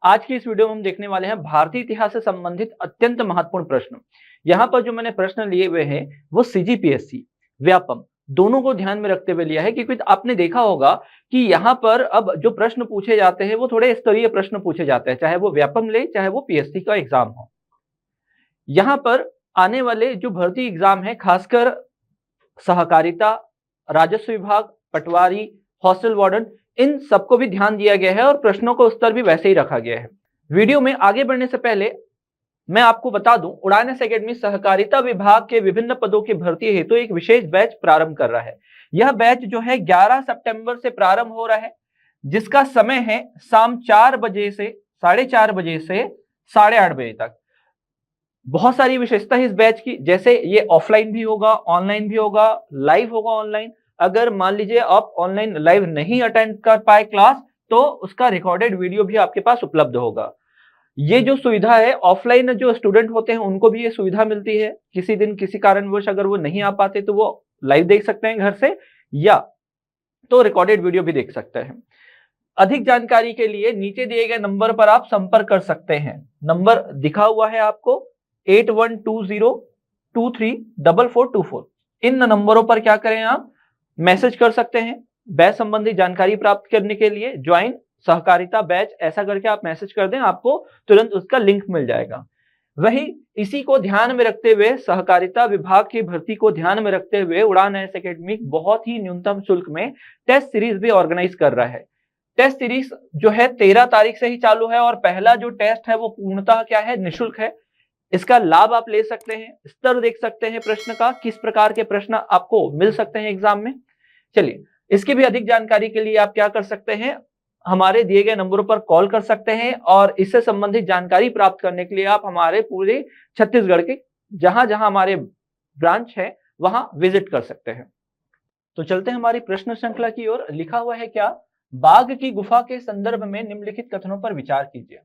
आज की इस वीडियो में हम देखने वाले हैं भारतीय इतिहास से संबंधित अत्यंत महत्वपूर्ण प्रश्न। यहाँ पर जो मैंने प्रश्न लिए हुए हैं वो सीजीपीएससी, व्यापम दोनों को ध्यान में रखते हुए लिया है, क्योंकि आपने देखा होगा कि यहाँ पर अब जो प्रश्न पूछे जाते हैं वो थोड़े स्तरीय प्रश्न पूछे जाते हैं, चाहे वो व्यापम ले चाहे वो पीएससी का एग्जाम हो। यहाँ पर आने वाले जो भर्ती एग्जाम है, खासकर सहकारिता, राजस्व विभाग, पटवारी, हॉस्टल वार्डन, इन सबको भी ध्यान दिया गया है और प्रश्नों का उत्तर भी वैसे ही रखा गया है। वीडियो में आगे बढ़ने से पहले मैं आपको बता दूं, उड़ान एकेडमी सहकारिता विभाग के विभिन्न पदों की भर्ती हेतु एक विशेष बैच प्रारंभ कर रहा है। यह बैच जो है 11 सितंबर से प्रारंभ हो रहा है, जिसका समय है शाम 4 बजे से 4:30 बजे से 8:30 बजे तक। बहुत सारी विशेषता है इस बैच की, जैसे ये ऑफलाइन भी होगा, ऑनलाइन भी होगा, लाइव होगा ऑनलाइन। अगर मान लीजिए आप ऑनलाइन लाइव नहीं अटेंड कर पाए क्लास, तो उसका रिकॉर्डेड वीडियो भी आपके पास उपलब्ध होगा। ये जो सुविधा है, ऑफलाइन जो स्टूडेंट होते हैं उनको भी ये सुविधा मिलती है। किसी दिन किसी कारणवश अगर वो नहीं आ पाते तो वो लाइव देख सकते हैं घर से, या तो रिकॉर्डेड वीडियो भी देख सकते हैं। अधिक जानकारी के लिए नीचे दिए गए नंबर पर आप संपर्क कर सकते हैं। नंबर दिखा हुआ है आपको 8120234424। इन नंबरों पर क्या करें, आप मैसेज कर सकते हैं। बैच संबंधी जानकारी प्राप्त करने के लिए ज्वाइन सहकारिता बैच ऐसा करके आप मैसेज कर दें, आपको तुरंत उसका लिंक मिल जाएगा। वही इसी को ध्यान में रखते हुए, सहकारिता विभाग की भर्ती को ध्यान में रखते हुए उड़ान एकेडमी बहुत ही न्यूनतम शुल्क में टेस्ट सीरीज भी ऑर्गेनाइज कर रहा है। टेस्ट सीरीज जो है 13 तारीख से ही चालू है और पहला जो टेस्ट है वो पूर्णतः क्या है, निःशुल्क है। इसका लाभ आप ले सकते हैं, स्तर देख सकते हैं प्रश्न का, किस प्रकार के प्रश्न आपको मिल सकते हैं एग्जाम में। चलिए, इसकी भी अधिक जानकारी के लिए आप क्या कर सकते हैं, हमारे दिए गए नंबरों पर कॉल कर सकते हैं और इससे संबंधित जानकारी प्राप्त करने के लिए आप हमारे पूरे छत्तीसगढ़ के जहां जहां हमारे ब्रांच है वहां विजिट कर सकते हैं। तो चलते हैं हमारी प्रश्न श्रृंखला की ओर। लिखा हुआ है क्या, बाघ की गुफा के संदर्भ में निम्नलिखित कथनों पर विचार कीजिए।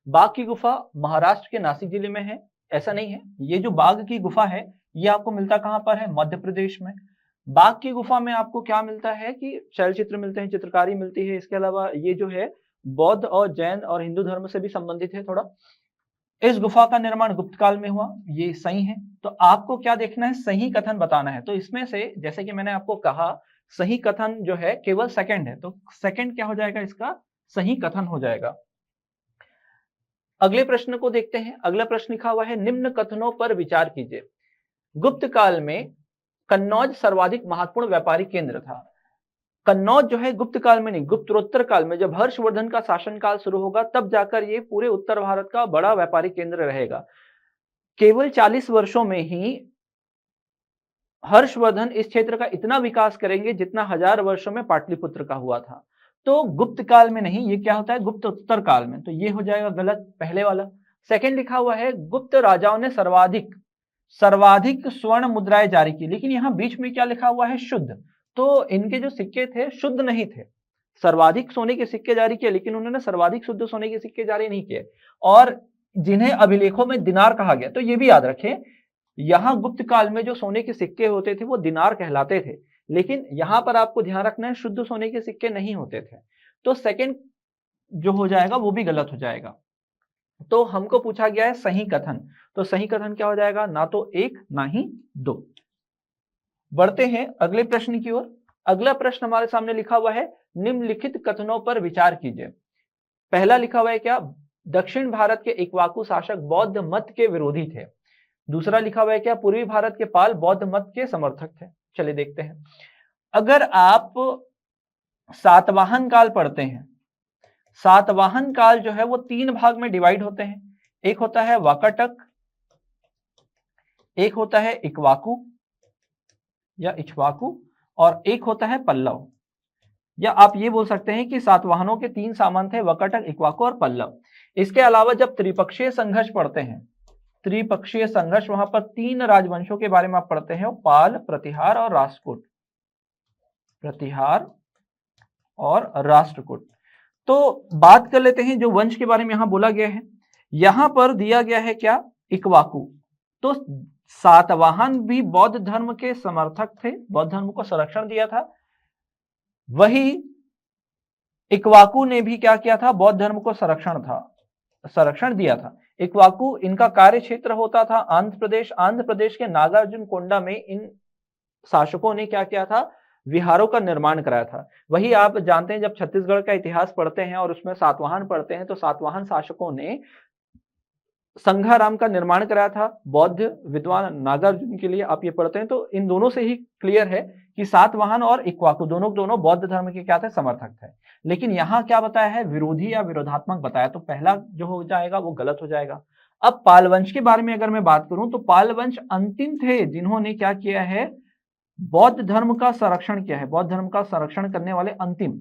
बाघ की गुफा महाराष्ट्र के नासिक जिले में है, ऐसा नहीं है। ये जो बाघ की गुफा है ये आपको मिलता कहां पर है, मध्य प्रदेश में। बाघ की गुफा में आपको क्या मिलता है कि शैलचित्र मिलते हैं, चित्रकारी मिलती है। इसके अलावा ये जो है बौद्ध और जैन और हिंदू धर्म से भी संबंधित है थोड़ा। इस गुफा का निर्माण गुप्त काल में हुआ, ये सही है। तो आपको क्या देखना है, सही कथन बताना है। तो इसमें से जैसे कि मैंने आपको कहा, सही कथन जो है केवल सेकंड है, तो सेकंड क्या हो जाएगा, इसका सही कथन हो जाएगा। अगले प्रश्न को देखते हैं। अगला प्रश्न लिखा हुआ है, निम्न कथनों पर विचार कीजिए। गुप्त काल में कन्नौज सर्वाधिक महत्वपूर्ण व्यापारिक केंद्र था। कन्नौज जो है गुप्त काल में नहीं, गुप्तोत्तर काल में, जब हर्षवर्धन का शासनकाल शुरू होगा तब जाकर ये पूरे उत्तर भारत का बड़ा व्यापारिक केंद्र रहेगा। केवल 40 वर्षों में ही हर्षवर्धन इस क्षेत्र का इतना विकास करेंगे जितना 1000 वर्षों में पाटलिपुत्र का हुआ था। तो गुप्त काल में नहीं, ये क्या होता है, गुप्तोत्तर काल में। तो ये हो जाएगा गलत, पहले वाला। सेकंड लिखा हुआ है, गुप्त राजाओं ने सर्वाधिक स्वर्ण मुद्राएं जारी की, लेकिन यहां बीच में क्या लिखा हुआ है, शुद्ध। तो इनके जो सिक्के थे शुद्ध नहीं थे। सर्वाधिक सोने के सिक्के जारी किए, लेकिन उन्होंने सर्वाधिक शुद्ध सोने के सिक्के जारी नहीं किए। और जिन्हें अभिलेखों में दिनार कहा गया, तो ये भी याद रखें, यहां गुप्त काल में जो सोने के सिक्के होते थे वो दिनार कहलाते थे, लेकिन यहां पर आपको ध्यान रखना है शुद्ध सोने के सिक्के नहीं होते थे। तो सेकंड जो हो जाएगा वो भी गलत हो जाएगा। तो हमको पूछा गया है सही कथन, तो सही कथन क्या हो जाएगा, ना तो 1 ना ही 2। बढ़ते हैं अगले प्रश्न की ओर। अगला प्रश्न हमारे सामने लिखा हुआ है, निम्नलिखित कथनों पर विचार कीजिए। पहला लिखा हुआ है क्या, दक्षिण भारत के इक्ष्वाकु शासक बौद्ध मत के विरोधी थे। दूसरा लिखा हुआ है क्या, पूर्वी भारत के पाल बौद्ध मत के समर्थक थे। चलिए देखते हैं। अगर आप सातवाहन काल पढ़ते हैं, सातवाहन काल जो है वो 3 भाग में डिवाइड होते हैं। एक होता है वाकाटक, एक होता है इक्ष्वाकु या इक्ष्वाकु, और एक होता है पल्लव। या आप ये बोल सकते हैं कि सातवाहनों के 3 सामंत थे, वाकाटक, इक्ष्वाकु और पल्लव। इसके अलावा जब त्रिपक्षीय संघर्ष पढ़ते हैं, त्रिपक्षीय संघर्ष, वहां पर 3 राजवंशों के बारे में आप पढ़ते हैं, पाल, प्रतिहार और राष्ट्रकूट। प्रतिहार और राष्ट्रकूट। तो बात कर लेते हैं जो वंश के बारे में यहां बोला गया है। यहां पर दिया गया है क्या, इक्ष्वाकु। तो सातवाहन भी बौद्ध धर्म के समर्थक थे, बौद्ध धर्म को संरक्षण दिया था। वही इक्ष्वाकु ने भी क्या किया था, बौद्ध धर्म को संरक्षण था। संरक्षण दिया था। इक्ष्वाकु इनका कार्य क्षेत्र होता था आंध्र प्रदेश के नागार्जुन कोंडा में इन शासकों ने क्या किया था, विहारों का निर्माण कराया था। वही आप जानते हैं, जब छत्तीसगढ़ का इतिहास पढ़ते हैं और उसमें सातवाहन पढ़ते हैं, तो सातवाहन शासकों ने संघाराम का निर्माण कराया था बौद्ध विद्वान नागार्जुन के लिए। आप ये पढ़ते हैं तो इन दोनों से ही क्लियर है कि सातवाहन और इक्ष्वाकु दोनों बौद्ध धर्म के क्या थे, समर्थक थे। लेकिन यहाँ क्या बताया है, विरोधी या विरोधात्मक बताया, तो पहला जो हो जाएगा वो गलत हो जाएगा। अब पाल वंश के बारे में अगर मैं बात करूं तो पाल वंश अंतिम थे जिन्होंने क्या किया है, बौद्ध धर्म का संरक्षण किया है, बौद्ध धर्म का संरक्षण करने वाले अंतिम।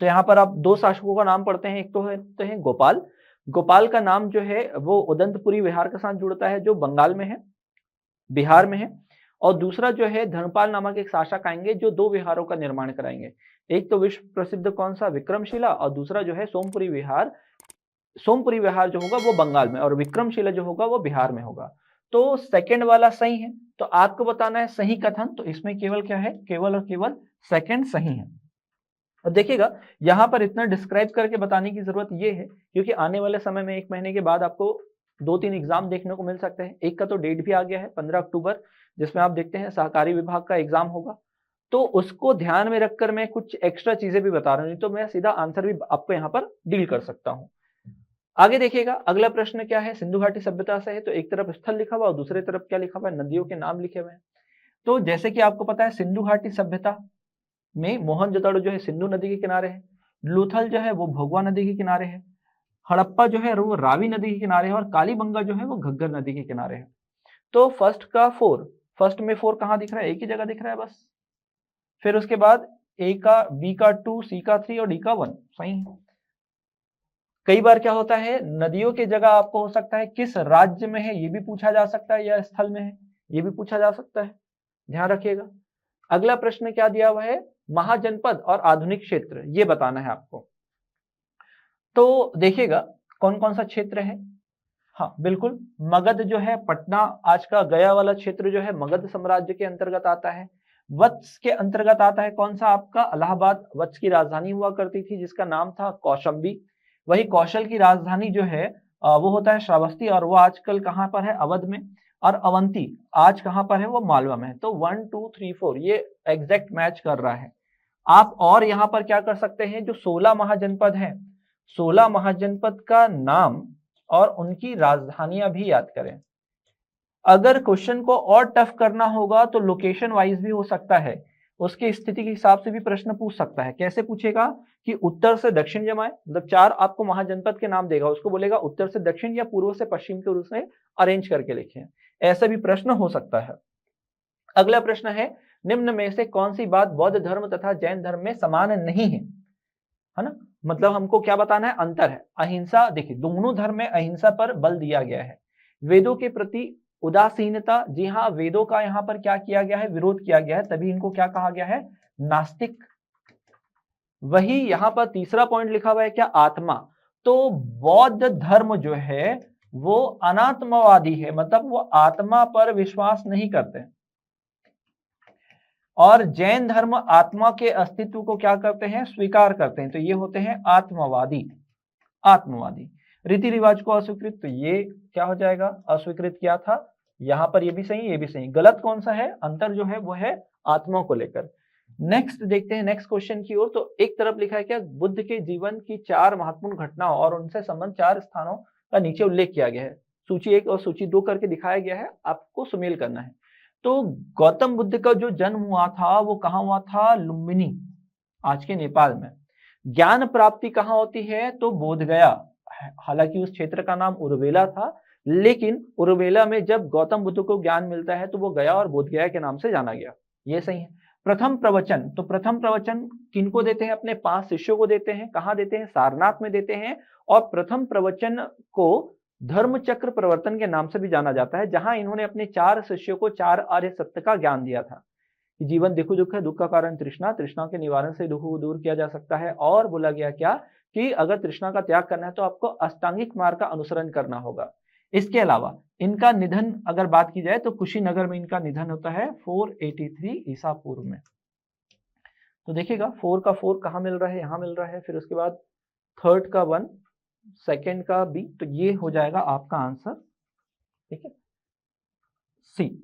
तो यहाँ पर आप दो शासकों का नाम पढ़ते हैं, एक तो है गोपाल। गोपाल का नाम जो है वो उदंतपुरी विहार के साथ जुड़ता है जो बंगाल में है, बिहार में है। और दूसरा जो है धर्मपाल नामक एक शासक आएंगे जो दो विहारों का निर्माण कराएंगे। एक तो विश्व प्रसिद्ध कौन सा, विक्रमशिला, और दूसरा जो है सोमपुरी विहार। सोमपुरी विहार जो होगा वो बंगाल में और विक्रमशिला जो होगा वो बिहार में होगा। तो सेकंड वाला सही है। तो आपको बताना है सही कथन, तो इसमें केवल क्या है, केवल और केवल सेकंड सही है। और देखिएगा यहां पर इतना डिस्क्राइब करके बताने की जरूरत ये है क्योंकि आने वाले समय में 1 महीने के बाद आपको 2-3 एग्जाम देखने को मिल सकते हैं। एक का तो डेट भी आ गया है 15 अक्टूबर, जिसमें आप देखते हैं सहकारी विभाग का एग्जाम होगा। तो उसको ध्यान में रखकर मैं कुछ एक्स्ट्रा चीजें भी बता रहा हूं, नहीं तो मैं सीधा आंसर भी आपको यहाँ पर डील कर सकता हूँ। आगे देखिएगा अगला प्रश्न क्या है, सिंधु घाटी सभ्यता से है। तो एक तरफ स्थल लिखा हुआ और दूसरी तरफ क्या लिखा हुआ है, नदियों के नाम लिखे हुए हैं। तो जैसे कि आपको पता है सिंधु घाटी सभ्यता में मोहनजोदड़ो जो है सिंधु नदी के किनारे है, लूथल जो है वो भोगवा नदी के किनारे है, हड़प्पा जो है वो रावी नदी के किनारे है, और कालीबंगा जो है वो घग्गर नदी के किनारे है। तो फर्स्ट में 4 कहाँ दिख रहा है, एक ही जगह दिख रहा है बस। फिर उसके बाद ए का, बी का 2, सी का 3 और डी का 1 सही है। कई बार क्या होता है, नदियों की जगह आपको हो सकता है किस राज्य में है ये भी पूछा जा सकता है, या स्थल में है ये भी पूछा जा सकता है, ध्यान रखिएगा। अगला प्रश्न क्या दिया हुआ है, महाजनपद और आधुनिक क्षेत्र, ये बताना है आपको। तो देखिएगा कौन कौन सा क्षेत्र है। हाँ बिल्कुल, मगध जो है पटना, आज का गया वाला क्षेत्र जो है मगध साम्राज्य के अंतर्गत आता है। वत्स के अंतर्गत आता है कौन सा, आपका इलाहाबाद। वत्स की राजधानी हुआ करती थी जिसका नाम था कौशंबी। वही कौशल की राजधानी जो है वो होता है श्रावस्ती, और वो आजकल कहाँ पर है, अवध में। और अवंती आज कहाँ पर है, वो मालवा में है। तो 1 2 3 4 ये एग्जैक्ट मैच कर रहा है। आप और यहाँ पर क्या कर सकते हैं, जो 16 महाजनपद हैं, 16 महाजनपद का नाम और उनकी राजधानियां भी याद करें। अगर क्वेश्चन को और टफ करना होगा तो लोकेशन वाइज भी हो सकता है, उसकी स्थिति के हिसाब से भी प्रश्न पूछ सकता है। कैसे पूछेगा कि उत्तर से दक्षिण जमाए, मतलब 4 आपको महाजनपद के नाम देगा, उसको बोलेगा उत्तर से दक्षिण या पूर्व से पश्चिम के रूप में अरेंज करके लिखें। ऐसा भी प्रश्न हो सकता है। अगला प्रश्न है, निम्न में से कौन सी बात बौद्ध धर्म तथा जैन धर्म में समान नहीं है ना। मतलब हमको क्या बताना है, अंतर है। अहिंसा, देखिए दोनों धर्म में अहिंसा पर बल दिया गया है। वेदों के प्रति उदासीनता, जी हाँ वेदों का यहाँ पर क्या किया गया है, विरोध किया गया है, तभी इनको क्या कहा गया है, नास्तिक। वही यहाँ पर तीसरा पॉइंट लिखा हुआ है क्या, आत्मा। तो बौद्ध धर्म जो है वो अनात्मवादी है, मतलब वो आत्मा पर विश्वास नहीं करते। और जैन धर्म आत्मा के अस्तित्व को क्या करते हैं, स्वीकार करते हैं। तो ये होते हैं आत्मवादी। आत्मवादी रीति रिवाज को अस्वीकृत, तो ये क्या हो जाएगा, अस्वीकृत किया था। यहां पर ये भी सही, ये भी सही। गलत कौन सा है, अंतर जो है वो है आत्मा को लेकर। नेक्स्ट देखते हैं नेक्स्ट क्वेश्चन की ओर। तो एक तरफ लिखा है क्या, बुद्ध के जीवन की 4 महत्वपूर्ण घटनाओं और उनसे संबंध 4 स्थानों का नीचे उल्लेख किया गया है। सूची 1 और सूची 2 करके दिखाया गया है, आपको सुमेल करना है। तो गौतम बुद्ध का जो जन्म हुआ था वो कहाँ हुआ था, लुम्बिनी, आज के नेपाल में। ज्ञान प्राप्ति कहाँ होती है, तो बोधगया। हालांकि उस क्षेत्र का नाम उर्वेला था, लेकिन उर्वेला में जब गौतम बुद्ध को ज्ञान मिलता है तो वो गया और बोधगया के नाम से जाना गया। ये सही है। प्रथम प्रवचन, तो प्रथम प्रवचन किनको देते हैं, अपने 5 शिष्यों को देते हैं। कहाँ देते हैं, सारनाथ में देते हैं। और प्रथम प्रवचन को धर्म चक्र प्रवर्तन के नाम से भी जाना जाता है, जहां इन्होंने अपने 4 शिष्यों को 4 आर्य सत्य का ज्ञान दिया था। जीवन देखो दुख है, दुख का कारण तृष्णा, तृष्णा के निवारण से दुख को दूर किया जा सकता है। और बोला गया क्या कि अगर तृष्णा का त्याग करना है तो आपको अष्टांगिक मार्ग का अनुसरण करना होगा। इसके अलावा इनका निधन अगर बात की जाए तो कुशीनगर में इनका निधन होता है 483 ईसा पूर्व में। तो देखिएगा 4 का 4 कहाँ मिल रहा है, यहाँ मिल रहा है। फिर उसके बाद थर्ड का 1 सेकंड का बी, तो ये हो जाएगा आपका आंसर। ठीक है, सी।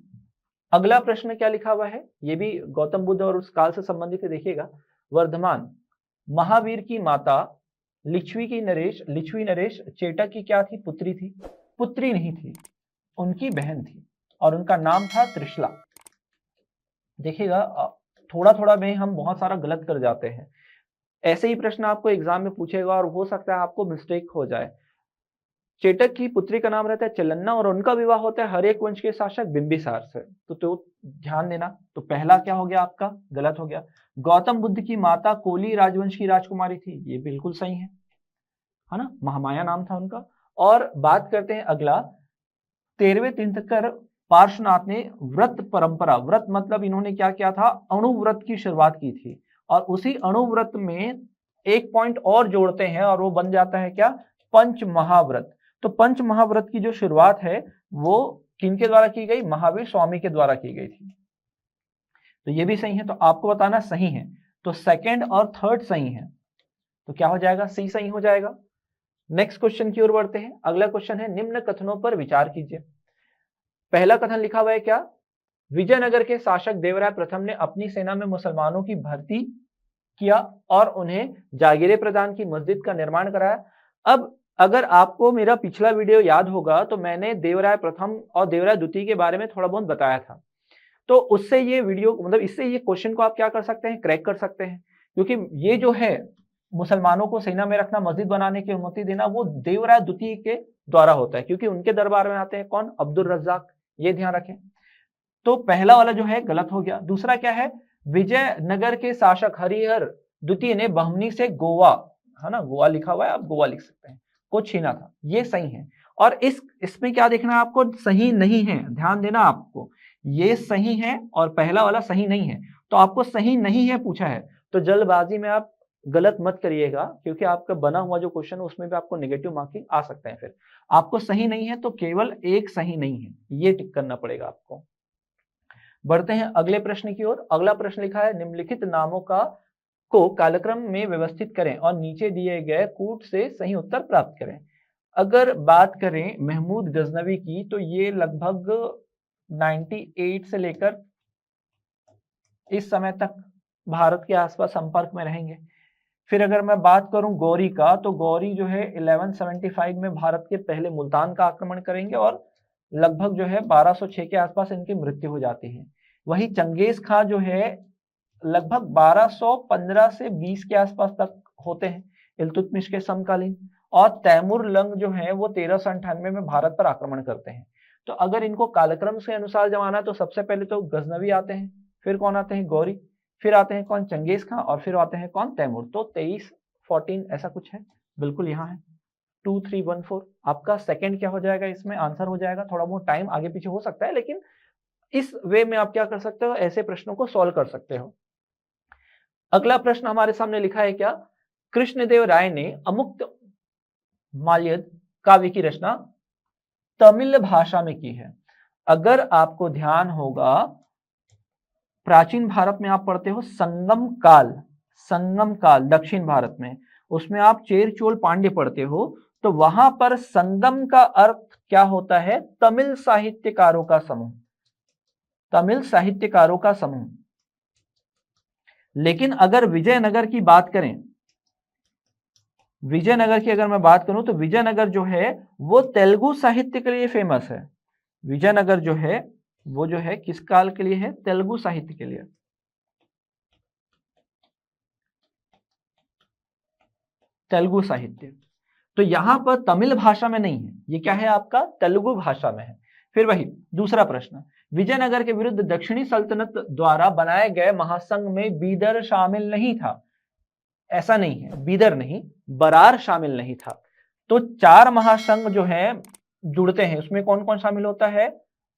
अगला प्रश्न क्या लिखा हुआ है, ये भी गौतम बुद्ध और उस काल से संबंधित है। देखिएगा, वर्धमान महावीर की माता लिच्छवी नरेश चेटक की क्या थी, पुत्री थी? पुत्री नहीं थी, उनकी बहन थी और उनका नाम था त्रिशला। देखिएगा, थोड़ा थोड़ा में हम बहुत सारा गलत कर जाते हैं। ऐसे ही प्रश्न आपको एग्जाम में पूछेगा और हो सकता है आपको मिस्टेक हो जाए। चेटक की पुत्री का नाम रहता है चलन्ना और उनका विवाह होता है हर्यक वंश के शासक बिंबिसार से। तो ध्यान देना, तो पहला क्या हो गया आपका, गलत हो गया। गौतम बुद्ध की माता कोली राजवंश की राजकुमारी थी, ये बिल्कुल सही है ना, महामाया नाम था उनका। और बात करते हैं अगला, 13वें तीर्थंकर पार्श्वनाथ ने व्रत परंपरा, व्रत मतलब इन्होंने क्या किया था, अणुव्रत की शुरुआत की थी। और उसी अणुव्रत में एक पॉइंट और जोड़ते हैं और वो बन जाता है क्या, पंच महाव्रत। तो पंच महाव्रत की जो शुरुआत है वो किनके द्वारा की गई, महावीर स्वामी के द्वारा की गई थी। तो ये भी सही है, तो आपको बताना सही है। तो सेकंड और थर्ड सही है, तो क्या हो जाएगा, सी सही हो जाएगा। नेक्स्ट क्वेश्चन की ओर बढ़ते हैं। अगला क्वेश्चन है, निम्न कथनों पर विचार कीजिए। पहला कथन लिखा हुआ है क्या, विजयनगर के शासक देवराय प्रथम ने अपनी सेना में मुसलमानों की भर्ती किया और उन्हें जागीरें प्रदान की, मस्जिद का निर्माण कराया। अब अगर आपको मेरा पिछला वीडियो याद होगा तो मैंने देवराय प्रथम और देवराय द्वितीय के बारे में थोड़ा बहुत बताया था। तो उससे ये वीडियो मतलब इससे ये क्वेश्चन को आप क्या कर सकते हैं, क्रैक कर सकते हैं। क्योंकि ये जो है मुसलमानों को सेना में रखना, मस्जिद बनाने की अनुमति देना, वो देवराय द्वितीय के द्वारा होता है, क्योंकि उनके दरबार में आते हैं कौन, अब्दुल रज्जाक। ये ध्यान रखें। तो पहला वाला जो है गलत हो गया। दूसरा क्या है, विजयनगर के शासक हरिहर द्वितीय ने बहमनी से गोवा, है ना, गोवा लिखा हुआ है, आप गोवा लिख सकते हैं, को छीना था, ये सही है। और इसमें क्या देखना है आपको, सही नहीं है, ध्यान देना आपको, ये सही है और पहला वाला सही नहीं है। तो आपको सही नहीं है पूछा है, तो जल्दबाजी में आप गलत मत करिएगा, क्योंकि आपका बना हुआ जो क्वेश्चन है उसमें भी आपको नेगेटिव मार्किंग आ सकते हैं। फिर आपको सही नहीं है तो केवल एक सही नहीं है, ये टिक करना पड़ेगा आपको। बढ़ते हैं अगले प्रश्न की ओर। अगला प्रश्न लिखा है, निम्नलिखित नामों को कालक्रम में व्यवस्थित करें और नीचे दिए गए कूट से सही उत्तर प्राप्त करें। अगर बात करें महमूद गजनवी की, तो ये लगभग 98 से लेकर इस समय तक भारत के आसपास संपर्क में रहेंगे। फिर अगर मैं बात करूं गौरी का, तो गौरी जो है 1175 में भारत के पहले मुल्तान का आक्रमण करेंगे और लगभग जो है 1206 के आसपास इनकी मृत्यु हो जाती है। वही चंगेज खां जो है लगभग 1215 से 20 के आसपास तक होते हैं इल्तुतमिश के समकालीन। और तैमूर लंग जो है वो 1398 में भारत पर आक्रमण करते हैं। तो अगर इनको कालक्रम से अनुसार जमाना है तो सबसे पहले तो गजनवी आते हैं, फिर कौन आते हैं, गौरी, फिर आते हैं कौन, चंगेज खां, और फिर आते हैं कौन, तैमूर। तो 2314 ऐसा कुछ है, बिल्कुल यहाँ है 2314। आपका सेकंड क्या हो जाएगा, इसमें आंसर हो जाएगा। थोड़ा बहुत टाइम आगे पीछे हो सकता है, लेकिन इस वे में आप क्या कर सकते हो, ऐसे प्रश्नों को सॉल्व कर सकते हो। अगला प्रश्न हमारे सामने लिखा है क्या, कृष्णदेव राय ने अमुक्त माल्यद काव्य की रचना तमिल भाषा में की है। अगर आपको ध्यान होगा, प्राचीन भारत में आप पढ़ते हो संगम काल दक्षिण भारत में, उसमें आप चेर चोल पांड्य पढ़ते हो, तो वहां पर संगम का अर्थ क्या होता है, तमिल साहित्यकारों का समूह, तमिल साहित्यकारों का समूह। लेकिन अगर विजयनगर की बात करें, विजयनगर की अगर मैं बात करूं, तो विजयनगर जो है वो तेलुगु साहित्य के लिए फेमस है। विजयनगर जो है वो जो है किस काल के लिए है, तेलुगु साहित्य के लिए। तेलुगु साहित्य, तो यहां पर तमिल भाषा में नहीं है, ये क्या है आपका, तेलुगु भाषा में है। फिर वही दूसरा प्रश्न, विजयनगर के विरुद्ध दक्षिणी सल्तनत द्वारा बनाए गए महासंघ में बीदर शामिल नहीं था। ऐसा नहीं है, बीदर नहीं, बरार शामिल नहीं था। तो 4 महासंघ जो है जुड़ते हैं, उसमें कौन कौन शामिल होता है,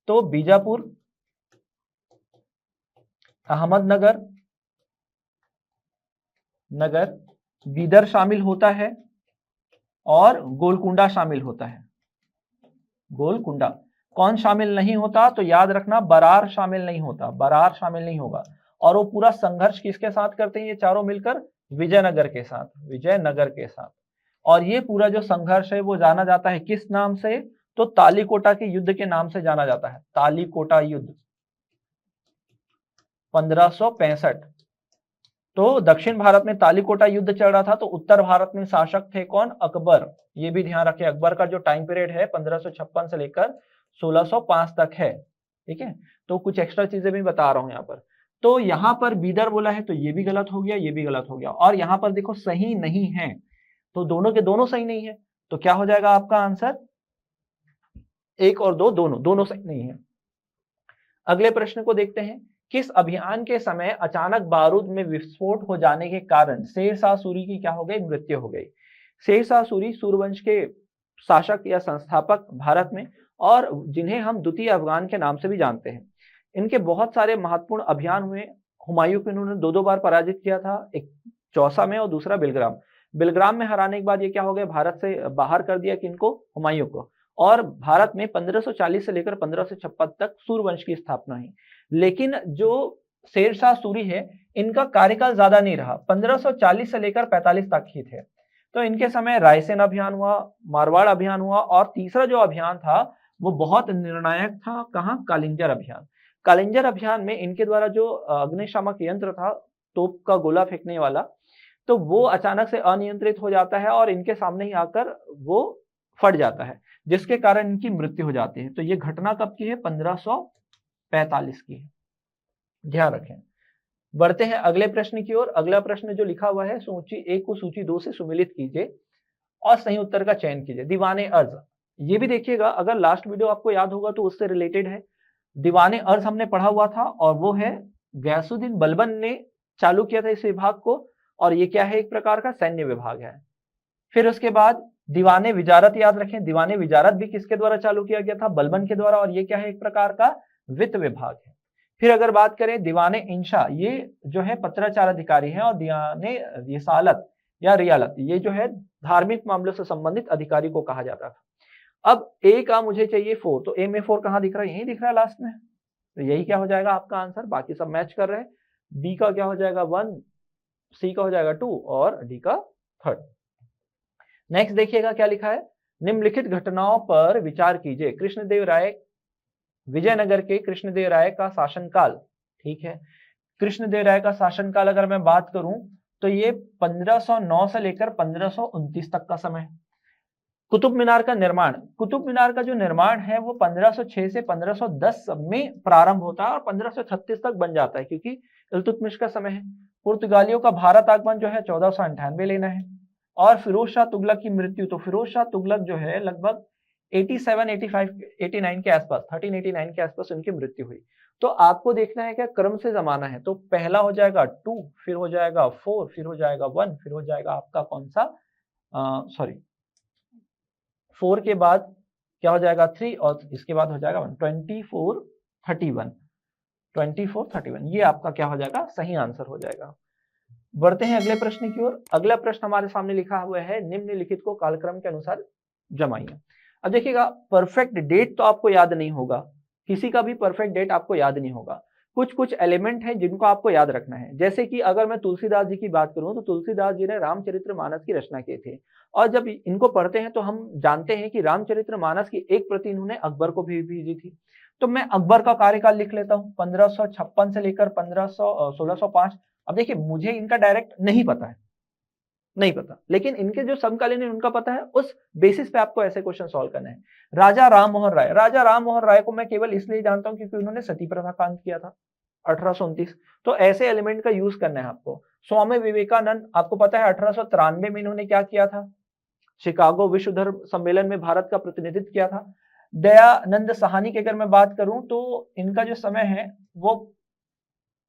तो बीजापुर, अहमदनगर बीदर शामिल होता है और गोलकुंडा शामिल होता है। गोलकुंडा कौन शामिल नहीं होता, तो याद रखना बरार शामिल नहीं होता, बरार शामिल नहीं होगा। और वो पूरा संघर्ष किसके साथ करते हैं, ये चारों मिलकर, विजयनगर के साथ, विजयनगर के साथ। और ये पूरा जो संघर्ष है वो जाना जाता है किस नाम से? तो तालीकोटा के युद्ध के नाम से जाना जाता है। तालीकोटा युद्ध 1565। तो दक्षिण भारत में तालीकोटा युद्ध चल रहा था, तो उत्तर भारत में शासक थे कौन? अकबर। ये भी ध्यान रखें, अकबर का जो टाइम पीरियड है 1556 से लेकर 1605 तक है। ठीक है, तो कुछ एक्स्ट्रा चीजें भी बता रहा हूं यहाँ पर। तो यहाँ पर बीदर बोला है, तो ये भी गलत हो गया, ये भी गलत हो गया। और यहाँ पर देखो सही नहीं है, तो दोनों के दोनों सही नहीं है। तो क्या हो जाएगा आपका आंसर? 1 और 2 दोनों सही नहीं है। अगले प्रश्न को देखते हैं। किस अभियान के समय अचानक बारूद में विस्फोट हो जाने के कारण शेरशाह सूरी की क्या हो गई? मृत्यु हो गई। शेरशाह सूरी सूर्यवंश के शासक या संस्थापक भारत में, और जिन्हें हम द्वितीय अफगान के नाम से भी जानते हैं। इनके बहुत सारे महत्वपूर्ण अभियान हुए। हुमायूं को इन्होंने 2 बार पराजित किया था, एक चौसा में और दूसरा बेलग्राम। बेलग्राम में हराने के बाद ये क्या हो गया? भारत से बाहर कर दिया किनको? हुमायूं को। और भारत में 1540 से लेकर 1556 तक सूर्यवंश की स्थापना हुई। लेकिन जो शेरशाह सूरी है, इनका कार्यकाल ज्यादा नहीं रहा, 1540 से लेकर 45 तक ही थे। तो इनके समय रायसेन अभियान हुआ, मारवाड़ अभियान हुआ, और तीसरा जो अभियान था वो बहुत निर्णायक था। कहाँ? कालिंजर अभियान। कालिंजर अभियान में इनके द्वारा जो अग्निशामक यंत्र था, तोप का गोला फेंकने वाला, तो वो अचानक से अनियंत्रित हो जाता है और इनके सामने ही आकर वो फट जाता है, जिसके कारण इनकी मृत्यु हो जाती है। तो ये घटना कब की है? 1545 की है, ध्यान रखें। बढ़ते हैं अगले प्रश्न की ओर। अगला प्रश्न जो लिखा हुआ है, सूची 1 को सूची 2 से सुमेलित कीजिए और सही उत्तर का चयन कीजिए। दीवाने अर्ज, ये भी देखिएगा, अगर लास्ट वीडियो आपको याद होगा तो उससे रिलेटेड है। दीवाने अर्ज हमने पढ़ा हुआ था, और वो है गयासुद्दीन बलबन ने चालू किया था इस विभाग को, और ये क्या है? एक प्रकार का सैन्य विभाग है। फिर उसके बाद दीवाने विजारत याद रखें, दीवाने विजारत भी किसके द्वारा चालू किया गया था? बलबन के द्वारा, और ये क्या है? एक प्रकार का वित्त विभाग है। फिर अगर बात करें दीवाने इंशा, ये जो है पत्राचार अधिकारी है, और दीवाने रिसालत या रियालत, ये जो है धार्मिक मामलों से संबंधित अधिकारी को कहा जाता था। अब ए का मुझे चाहिए 4, तो ए में 4 कहां दिख रहा है? यही दिख रहा है लास्ट में, तो यही क्या हो जाएगा आपका आंसर। बाकी सब मैच कर रहे हैं। बी का क्या हो जाएगा? 1, सी का हो जाएगा 2, और डी का 3rd। नेक्स्ट देखिएगा क्या लिखा है। निम्नलिखित घटनाओं पर विचार कीजिए। कृष्णदेव राय, विजयनगर के कृष्णदेव राय का शासनकाल। ठीक है, कृष्णदेव राय का शासनकाल अगर मैं बात करूं तो ये 1509 से लेकर 1529 तक का समय है। कुतुब मीनार का निर्माण, कुतुब मीनार का जो निर्माण है वो 1506 से 1510 में प्रारंभ होता है और 1536 तक बन जाता है, क्योंकि इल्तुतमिश का समय है। पुर्तगालियों का भारत आगमन जो है 1498 लेना है। और फिरोज शाह तुगलक की मृत्यु, तो फिरोज शाह तुगलक जो है लगभग 87, 85, 89 के आसपास, 1389 के आसपास उनकी मृत्यु हुई। तो आपको देखना है क्या क्रम से जमाना है। तो पहला हो जाएगा 2, फिर हो जाएगा 4, फिर हो जाएगा 1, फिर हो जाएगा आपका कौन सा, 4 के बाद क्या हो जाएगा 3, और इसके बाद हो जाएगा 1, 24, 31, 24, 31, ये आपका क्या हो जाएगा? सही आंसर हो जाएगा। बढ़ते हैं अगले प्रश्न की ओर। अगला प्रश्न हमारे सामने लिखा हुआ है, निम्नलिखित को कालक्रम के अनुसार जमाइए। अब देखिएगा, परफेक्ट डेट तो आपको याद नहीं होगा, किसी का भी परफेक्ट डेट आपको याद नहीं होगा। कुछ कुछ एलिमेंट हैं जिनको आपको याद रखना है। जैसे कि अगर मैं तुलसीदास जी की बात करूं तो तुलसीदास जी ने रामचरितमानस की रचना की थी, और जब इनको पढ़ते हैं तो हम जानते हैं कि रामचरितमानस की एक प्रति इन्होंने अकबर को भी भेजी थी। तो मैं अकबर का कार्यकाल लिख लेता हूं, 1556 से लेकर 1605। अब देखिए, मुझे इनका डायरेक्ट नहीं पता है, नहीं पता, लेकिन इनके जो समकालीन है उनका पता है। उस बेसिस पे आपको ऐसे क्वेश्चन सॉल्व करने हैं। राजा राम मोहन राय, राजा राम मोहन राय को मैं केवल इसलिए जानता हूं क्योंकि उन्होंने सती प्रथा का अंत किया था 1829। तो ऐसे एलिमेंट का यूज करना है आपको। स्वामी विवेकानंद, आपको पता है 1893 में इन्होंने क्या किया था? शिकागो विश्व धर्म सम्मेलन में भारत का प्रतिनिधित्व किया था। दयानंद साहनी की अगर मैं बात करूं तो इनका जो समय है वो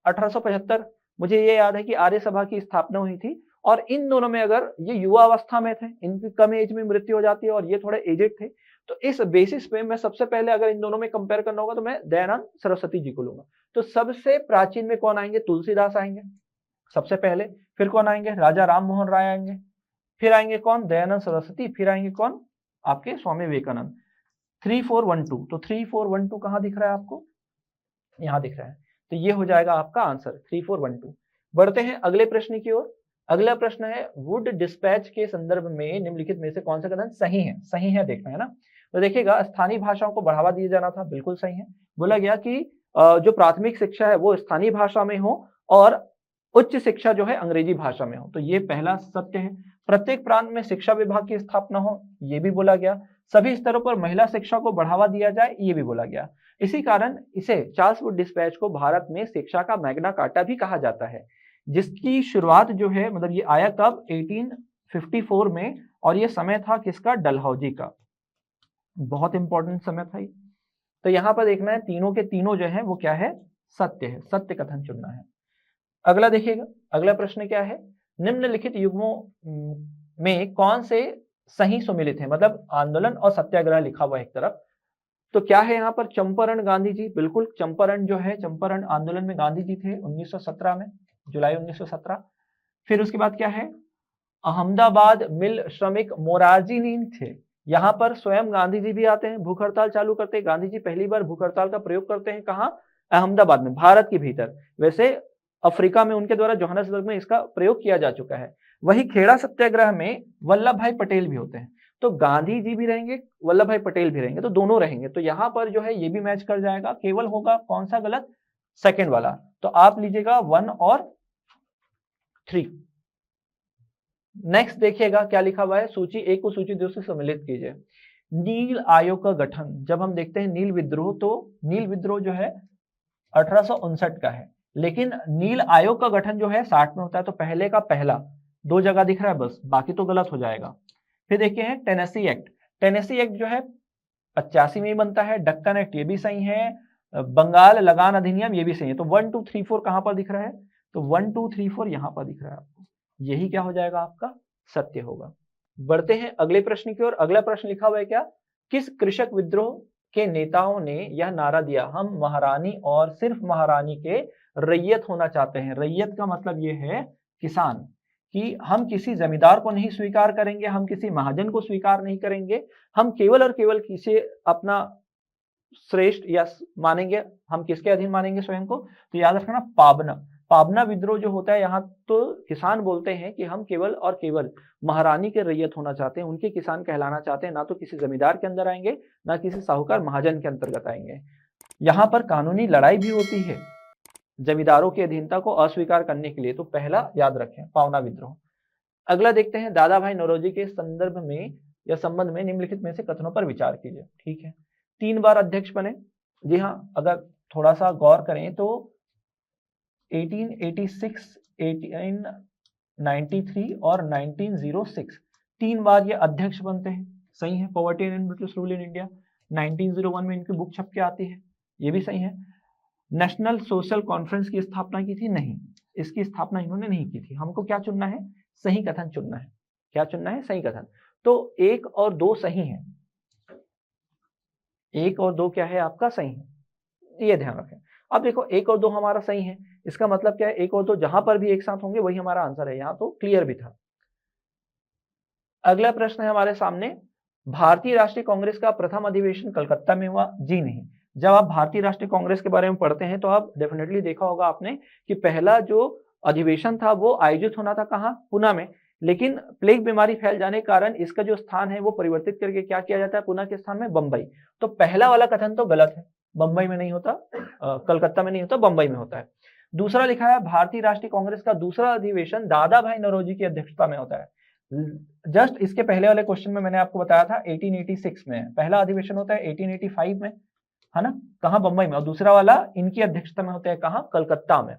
1875, मुझे ये याद है कि आर्य सभा की स्थापना हुई थी। और इन दोनों में अगर ये युवा अवस्था में थे, इनकी कम एज में मृत्यु हो जाती है और ये थोड़े एजेड थे, तो इस बेसिस पे मैं सबसे पहले अगर इन दोनों में कंपेयर करना होगा तो मैं दयानंद सरस्वती जी को लूंगा। तो सबसे प्राचीन में कौन आएंगे? तुलसीदास आएंगे सबसे पहले। फिर कौन आएंगे? राजा राम मोहन राय आएंगे। फिर आएंगे कौन? दयानंद सरस्वती। फिर आएंगे कौन? आपके स्वामी विवेकानंद। 3, 4, 1, 2। तो 3, 4, 1, 2 कहां दिख रहा है आपको? यहां दिख रहा है। तो ये हो जाएगा आपका आंसर 3, 4, 1, 2। बढ़ते हैं अगले प्रश्न की ओर। अगला प्रश्न है वुड डिस्पैच के संदर्भ में निम्नलिखित में से कौन सा कथन सही है? सही है देखना है ना। तो देखिएगा स्थानीय भाषाओं को बढ़ावा दिया जाना था, बिल्कुल सही है। बोला गया कि जो प्राथमिक शिक्षा है वो स्थानीय भाषा में हो और उच्च शिक्षा जो है अंग्रेजी भाषा में हो, तो ये पहला सत्य है। प्रत्येक प्रांत में शिक्षा विभाग की स्थापना हो, ये भी बोला गया। सभी स्तरों पर महिला शिक्षा को बढ़ावा दिया जाए, ये भी बोला गया। इसी कारण इसे चार्ल्स वुड डिस्पैच को भारत में शिक्षा का मैग्ना कार्टा भी कहा जाता है, जिसकी शुरुआत जो है मतलब ये आया कब 1854 में, और ये समय था किसका? डलहौजी का। बहुत इंपॉर्टेंट समय था ये। तो यहां पर देखना है तीनों के तीनों जो है वो क्या है? सत्य है, सत्य कथन चुनना है। अगला देखिएगा, अगला प्रश्न क्या है? निम्नलिखित युग्मों में कौन से सही सुमिलित है? मतलब आंदोलन और सत्याग्रह लिखा हुआ एक तरफ, तो क्या है यहाँ पर? चंपारण गांधी जी, बिल्कुल चंपारण जो है, चंपारण आंदोलन में गांधी जी थे 1917 में, जुलाई 1917। फिर उसके बाद क्या है? अहमदाबाद मिल श्रमिक मोरारजी नीम थे, यहाँ पर स्वयं गांधी जी भी आते हैं, भूख हड़ताल चालू करते हैं। गांधी जी पहली बार भूख हड़ताल का प्रयोग करते हैं कहाँ? अहमदाबाद में, भारत के भीतर। वैसे अफ्रीका में उनके द्वारा जोहान्सबर्ग में इसका प्रयोग किया जा चुका है। वही खेड़ा सत्याग्रह में वल्लभ भाई पटेल भी होते हैं, तो गांधी जी भी रहेंगे, वल्लभ भाई पटेल भी रहेंगे, तो दोनों रहेंगे। तो यहाँ पर जो है ये भी मैच कर जाएगा, केवल होगा कौन सा गलत? सेकेंड वाला। तो आप लीजिएगा 1 और 3। नेक्स्ट देखिएगा क्या लिखा हुआ है? सूची 1 को सूची 2 से सम्मिलित कीजिए। नील आयोग का गठन, जब हम देखते हैं नील विद्रोह, तो नील विद्रोह जो है 1859 का है, लेकिन नील आयोग का गठन जो है 60 में होता है। तो पहले का पहला 2 जगह दिख रहा है बस, बाकी तो गलत हो जाएगा। फिर देखिए है टेनेसी एक्ट, टेनेसी एक्ट जो है 85 में ही बनता है। डक्कन एक्ट ये भी सही है। बंगाल लगान अधिनियम ये भी सही है। तो 1 2 3 4 कहां पर दिख रहा है? तो 1 2 3 4 यहां पर दिख रहा है आपको, यही क्या हो जाएगा? आपका सत्य होगा। बढ़ते हैं अगले प्रश्न की ओर। अगला प्रश्न लिखा हुआ है क्या? किस कृषक विद्रोह के नेताओं ने यह नारा दिया, हम महारानी और सिर्फ महारानी के रैयत होना चाहते हैं? रैयत का मतलब ये है किसान, कि हम किसी जमींदार को नहीं स्वीकार करेंगे, हम किसी महाजन को स्वीकार नहीं करेंगे, हम केवल और केवल किसे अपना श्रेष्ठ या मानेंगे, हम किसके अधीन मानेंगे स्वयं को? तो याद रखना पाबना, पाबना विद्रोह जो होता है यहाँ, तो किसान बोलते हैं कि हम केवल और केवल महारानी के रैयत होना चाहते हैं, उनके किसान कहलाना चाहते हैं, ना तो किसी जमींदार के अंदर आएंगे, ना किसी साहूकार महाजन के अंतर्गत आएंगे। यहाँ पर कानूनी लड़ाई भी होती है जमींदारों की अधीनता को अस्वीकार करने के लिए। तो पहला याद रखें, पावना विद्रोह। अगला देखते हैं, दादा भाई नौरोजी के संदर्भ में या संबंध में निम्नलिखित में से कथनों पर विचार कीजिए। ठीक है, 3 बार अध्यक्ष बने। जी हाँ, अगर थोड़ा सा गौर करें तो 1886, 1893 और 1906 3 बार ये अध्यक्ष बनते हैं, सही है। Poverty and British rule in India 1901 में इनकी बुक छप के आती है, ये भी सही है। नेशनल सोशल कॉन्फ्रेंस की स्थापना की थी? नहीं, इसकी स्थापना इन्होंने नहीं की थी। हमको क्या चुनना है? सही कथन चुनना है। क्या चुनना है? सही कथन। तो 1 और 2 सही है, 1 और 2 क्या है आपका? सही है, ये ध्यान रखें। अब देखो 1 और 2 हमारा सही है, इसका मतलब क्या है? 1 और 2 जहां पर भी एक साथ होंगे वही हमारा आंसर है, यहां तो क्लियर भी था। अगला प्रश्न है हमारे सामने, भारतीय राष्ट्रीय कांग्रेस का प्रथम अधिवेशन कलकत्ता में हुआ? जी नहीं। जब आप भारतीय राष्ट्रीय कांग्रेस के बारे में पढ़ते हैं तो आप डेफिनेटली देखा होगा आपने कि पहला जो अधिवेशन था वो आयोजित होना था कहाँ? पुणे में। लेकिन प्लेग बीमारी फैल जाने के कारण इसका जो स्थान है वो परिवर्तित करके क्या किया जाता है? पुणे के स्थान में बंबई। तो पहला वाला कथन तो गलत है, बंबई में नहीं होता, कलकत्ता में नहीं होता, बंबई में होता है। दूसरा लिखा है भारतीय राष्ट्रीय कांग्रेस का दूसरा अधिवेशन दादा भाई नौरोजी की अध्यक्षता में होता है। जस्ट इसके पहले वाले क्वेश्चन में मैंने आपको बताया था 1886 में पहला अधिवेशन होता है, 1885 में, है ना, कहाँ? बंबई में। और दूसरा वाला इनकी अध्यक्षता में होता है कहाँ? कलकत्ता में।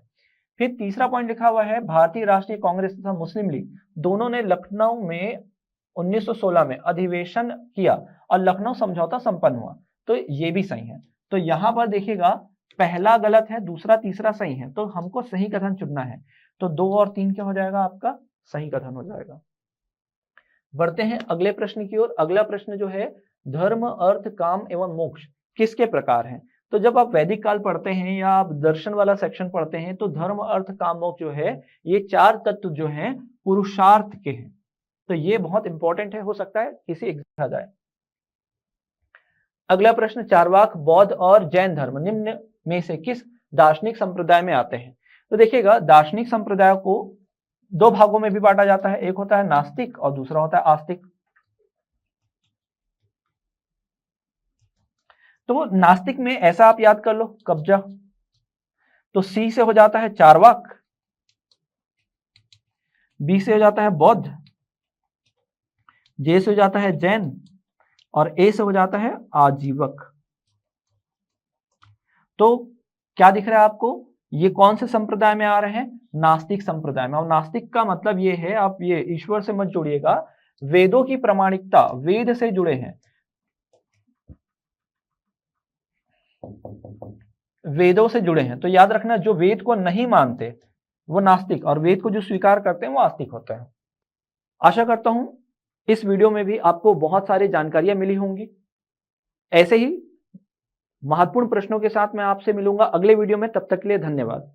फिर तीसरा पॉइंट लिखा हुआ है भारतीय राष्ट्रीय कांग्रेस तथा मुस्लिम लीग दोनों ने लखनऊ में 1916 में अधिवेशन किया और लखनऊ समझौता संपन्न हुआ। तो ये भी सही है। तो यहां पर देखिएगा पहला गलत है, दूसरा तीसरा सही है, तो हमको सही कथन चुनना है। तो 2 और 3 क्या हो जाएगा आपका? सही कथन हो जाएगा। बढ़ते हैं अगले प्रश्न की ओर। अगला प्रश्न जो है, धर्म अर्थ काम एवं मोक्ष किसके प्रकार हैं? तो जब आप वैदिक काल पढ़ते हैं या आप दर्शन वाला सेक्शन पढ़ते हैं तो धर्म अर्थ काम मोक्ष जो है ये 4 तत्व जो हैं पुरुषार्थ के हैं। तो ये बहुत इंपॉर्टेंट है, हो सकता है किसी एग्जाम आ जाए। अगला प्रश्न, चारवाक बौद्ध और जैन धर्म निम्न में से किस दार्शनिक संप्रदाय में आते हैं? तो देखिएगा दार्शनिक संप्रदाय को दो भागों में भी बांटा जाता है, एक होता है नास्तिक और दूसरा होता है आस्तिक। तो नास्तिक में ऐसा आप याद कर लो, कब्जा, तो सी से हो जाता है चार्वाक, बी से हो जाता है बौद्ध, जे से हो जाता है जैन और ए से हो जाता है आजीवक। तो क्या दिख रहा है आपको, ये कौन से संप्रदाय में आ रहे हैं, नास्तिक संप्रदाय में। और नास्तिक का मतलब ये है, आप ये ईश्वर से मत जुड़िएगा, वेदों की प्रामाणिकता, वेद से जुड़े हैं, वेदों से जुड़े हैं। तो याद रखना, जो वेद को नहीं मानते वो नास्तिक, और वेद को जो स्वीकार करते हैं वो आस्तिक होते हैं। आशा करता हूं इस वीडियो में भी आपको बहुत सारी जानकारियां मिली होंगी। ऐसे ही महत्वपूर्ण प्रश्नों के साथ मैं आपसे मिलूंगा अगले वीडियो में। तब तक के लिए धन्यवाद।